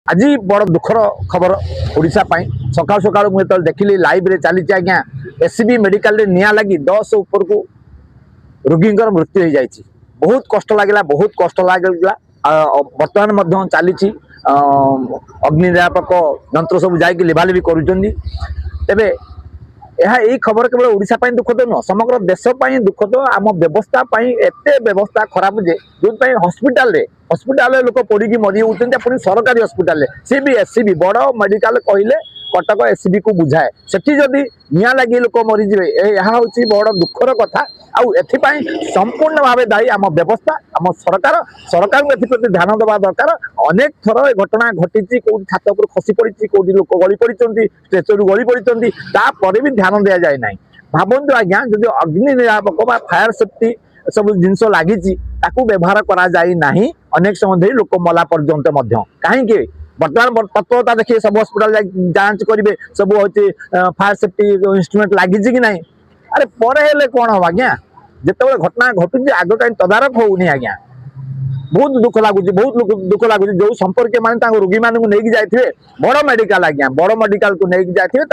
आज बड़ दुखर खबर ओडिशा पाई सकाल सकाल मुझे देखिली लाइव रे चली आज्ञा एससीबी मेडिकल रे निया लगी 10 ऊपर को रोगी मृत्यु हो जाए बहुत कष्ट लगे बहुत कष्ट लगे बर्तमान चली अग्नि निरापक यंत्र सब जा लिभालिभी कर यह खबर केवल ओडिशा दुखद नुह समग्र देश दुखद आम व्यवस्था एत व्यवस्था खराब जे जो हस्पिटाल लोक पड़ी मरी होती पुणी सरकारी हस्पिटाल सी भी एससीबी बड़ मेडिकल कहले कटक एससीबी को बुझाए सेठी जदि निया लगी लोक मरीजे यह हूँ बड़ दुखर कथा आउपाई संपूर्ण भाव दायी आम व्यवस्था आम सरकार प्रति ध्यान देवा दरकार अनेक थर घटना घटी कौट छात उपर खसी पड़ी कौटी लोक गली पड़ी स्ट्रेचर गली पड़ी भी ध्यान दि जाए ना भावतु आज्ञा जब अग्नि निरापक फायर सेफ्टी सब जिनस लगी व्यवहार करा जाई नाही अनेक समय धरी लोक मला पर्यंत कहीं बर्तमान तत्परता देखिए सब हस्पिटाल जांच करेंगे सब हूँ फायर सेफ्टी इंस्ट्रूमेंट लगी कि ना अरे पर कौन हम आज्ञा जिते घटना घटुची आग कहीं तदारख होनी आज्ञा बहुत दुख लगुच बहुत दुख लगुच जो संपर्क मान रोगी मान नहीं जाए बड़ मेडिकल आज्ञा बड़ मेडिकल को लेकिन जाए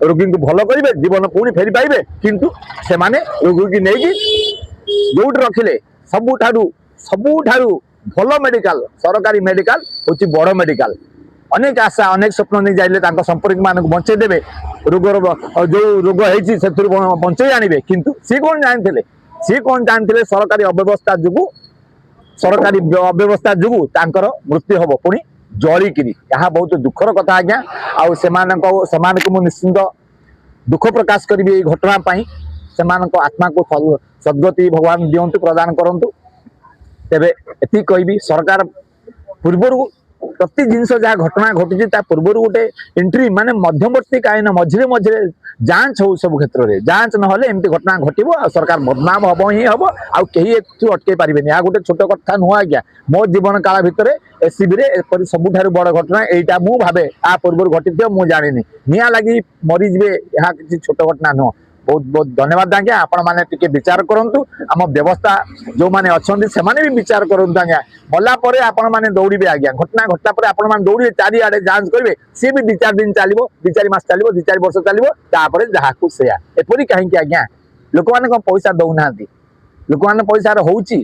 रोगी को भल करेंगे जीवन पुणी फेरी पाइबे किंतु से रोगी की नहीं जो रखिले सबुठारु भल मेडिकल सरकारी मेडिकल हूँ बड़ मेडिकल अनेक आशा अनेक स्वप्न नहीं जाइले संपर्क मान बचेदेवे रोगर जो रोग है बचे आने किंतु सी कौन जानते सरकारी अव्यवस्था जुगु मृत्यु हम पुणी जलिकी यह बहुत दुखर कथा आज्ञा को निश्चिंत दुख प्रकाश करी ये घटना से आत्मा को सद्गति भगवान दिंतु प्रदान करंतु तेरे एति कहबी सरकार पूर्वर प्रति जिनस जहाँ घटना घटी पूर्व गोटे एंट्री माने मध्यवर्ती कालीन मझे मझे जांच हो सब क्षेत्र में जांच ना एमती घटना घटव सरकार बदनाम हम ही हम आई अटकई पारे यह गोटे छोट कथा नुह आज्ञा मो जीवन काल भितर एससीबी एपरी सबुठ बड़ घटना यहाँ मुझे भावे आ पूर्व घटी मुझे जानी निया लगी मरीजे यह किसी छोट घटना नुह बहुत बहुत धन्यवाद आज्ञा आपण मैंने टिके विचार करंतु आम व्यवस्था जो माने अच्छे से भी विचार करंतु आज्ञा भला परे आपण मैंने दौड़े आज्ञा घटना घटना पर आपण मैंने दौड़े चारिआडे जांच करेंगे सी भी 2-4 दिन चलो 2-4 मास चलो 2-4 वर्ष चलो जहाँ को सेया एपरी कहीं आज्ञा लोक मैंने पैसा दौना लोक मैंने पैसा होची